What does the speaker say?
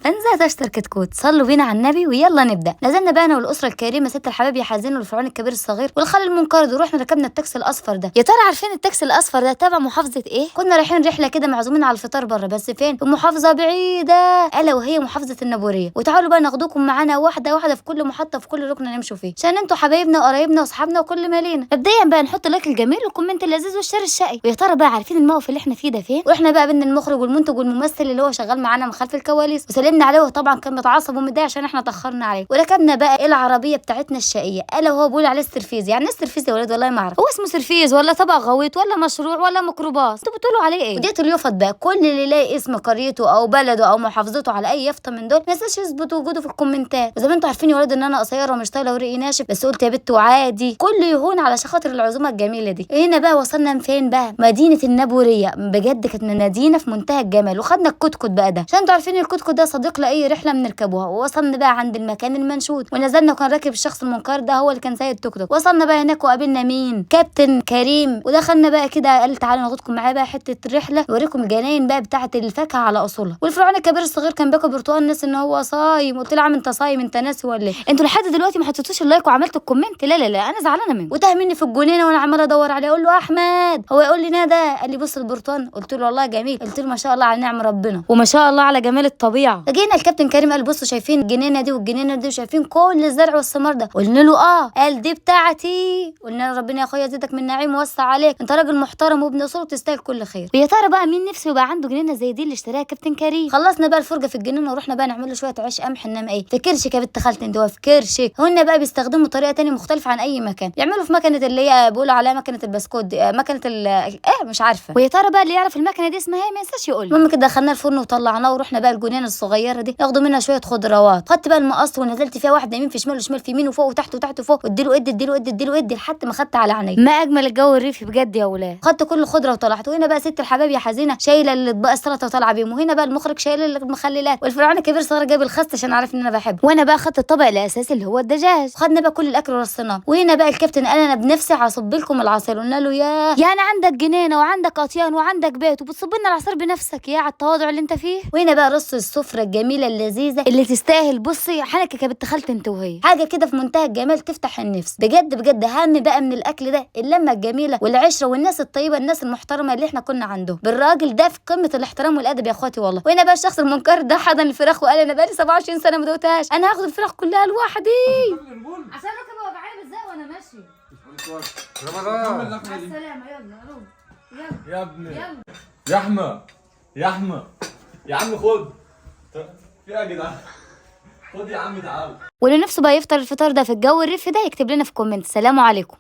فنزلت اشتري كتكوت. صلوا بينا على النبي ويلا نبدا. نزلنا بقى انا والاسره الكريمه، ست الحبايب يا حزين والفرعون الكبير الصغير والخال المنقرض، ورحنا ركبنا التاكسي الاصفر ده. يا ترى عارفين التاكسي الاصفر ده تبع محافظه ايه؟ كنا رايحين رحله كده معزومين على الفطار بره، بس فين؟ في محافظه بعيده، الا وهي محافظه النبوريه. وتعالوا بقى ناخدوكم معانا واحده واحده في كل محطه في كل ركن نمشوا فيه، عشان انتوا حبايبنا وقرايبنا واصحابنا وكل ما لينا. مبدئيا بقى نحط لايك الجميل والكومنت اللذيذ والشير الشقي. ويا ترى بقى عارفين الموقف اللي احنا فيه ده فين؟ واحنا بقى بين المخرج والمنتج والممثل اللي هو شغال معانا من خلف الكواليس، وسلمنا عليه وطبعا كان متعصب ومتضايق عشان احنا تاخرنا عليه. وركبنا بقى العربيه بتاعتنا الشقيه، الا وهو بيقول عليه السرفيز. يعني ايه السرفيز يا ولاد؟ والله ما اعرف، هو اسمه سرفيز ولا طبق غويط ولا مشروع ولا ميكروباص؟ انتوا بتقولوا عليه ايه؟ وديت اليافط بقى، كل اللي يلاقي اسم قريته او بلده او محافظته على اي يافطه من دول ما ينساش يثبت وجوده في الكومنتات. وزي ما انتوا عارفين يا ولاد ان انا قصيره ومش طايله ورقي ناشف، بس قلت يا بت وعادي كله يهون علشان خاطر العزومه الجميله دي. هنا بقى وصلنا فين بقى؟ مدينه النبوريه. بجد كانت مدينه في منتهى الجمال. وخدنا الكتكوت بقى ده، عشان انتوا عارفين الكتكوت ده صديق لاي رحله بنركبوها. ووصلنا بقى عند المكان المنشود ونزلنا، وكان راكب الشخص المنكر ده هو اللي كان سايق التوك توك. وصلنا بقى هناك وقابلنا مين؟ كابتن كريم. ودخلنا بقى كده، قال تعالوا ناخدكم معايا بقى حته رحله يوريكم الجناين بقى بتاعه الفاكهه على اصولها. والفرعون الكبير الصغير كان بياكل برتقال، ناس ان هو صايم. قلت له عم انت صايم؟ انت ناسي ولا ايه؟ انتوا لحد دلوقتي ما حطيتوش اللايك وعملتوا الكومنت؟ لا لا لا، انا زعلانه منكم. وتاه مني في الجنينه وانا عماله ادور عليه، اقول له احمد، هو يقول لي نادى. قال لي بص البرتقال. قلت له والله جميل. قلت له ما شاء الله على نعم ربنا وما شاء الله على جمال الطبيعه. فجينا الكابتن كريم قال بصوا شايفين الجنينه دي والجنينه دي وشايفين كل الزرع والثمار ده؟ قلنا له اه. قال دي بتاعتي. قلنا له ربنا يا اخويا يزيدك من نعيم ووسع عليك، انت راجل محترم وابن اصول وتستاهل كل خير. ويا ترى بقى مين نفسه يبقى عنده جنينه زي دي اللي اشتراها كابتن كريم؟ خلصنا بقى الفرجه في الجنينه ورحنا بقى نعمل له شويه عيش قمح، انما ايه في كرشك يا بنت خالتي انت، في كرشك. هن بقى بيستخدموا طريقه تانية مختلفه عن اي مكان، يعملوا في مكنه اللي هي بيقولوا عليها مكنه البسكوت دي، مكنه مش عارفه. ويا ترى بقى اللي يعرف المكنه دي اسمها ايه ما ينساش يقول. المهم كده دخلنا الفرن وطلعناه، ورحنا بقى الجنينه الصغيره دي ناخدوا منها شويه خضروات. خدت بقى المقص ونزلت فيها واحده يمين في شمال وشمال في يمين وفوق وتحت وتحت وفوق، واديله اديله ادي لحد ما خدت على عيني. ما اجمل الجو الريفي بجد يا ولاد. خدت كل خضره وطلعت. وهنا بقى ست الحباب يا حزينه شايله الاطباق السلطه وطالعه بيهم. وهنا بقى المخرج شايل المخللات. والفرعون الكبير صار جايب الخس عشان عارف ان انا بحبه. وانا بقى خدت الطبق الاساسي اللي هو الدجاج. خدنا بقى كل الاكل ورصيناه. وهنا بقى الكابتن قال انا بنفسي هصب لكم العصير. قلنا له يا يعني عندك جنينه وعندك اطيان وعندك بيت وبتصب لنا العصير بنفسك؟ يا على التواضع اللي انت فيه. وهنا بقى رص السفره الجميله اللذيذه اللي تستاهل. بصي حنكك يا بنت خالتي انت وهي، حاجه كده في منتهى الجمال تفتح النفس بجد بجد. اهم بقى من الاكل ده اللمه الجميله والعشره والناس الطيبه الناس المحترمه اللي احنا كنا عندهم. بالراجل ده في قمه الاحترام والادب يا اخواتي والله. وهنا بقى الشخص المنكر ده حضن الفراخ وقال انا بقالي 27 سنه ما دوتهاش، انا هاخد الفراخ كلها لوحدي عشان ركبي وجعاني بالزق وانا ماشي. رمضان مع السلامه. يلا يا ابني يا احمد يا عم خد في ايه يا جدعان؟ خد يا عم تعال. واللي نفسه بقى يفطر الفطار ده في الجو الريفي ده يكتب لنا في كومنت. سلام عليكم.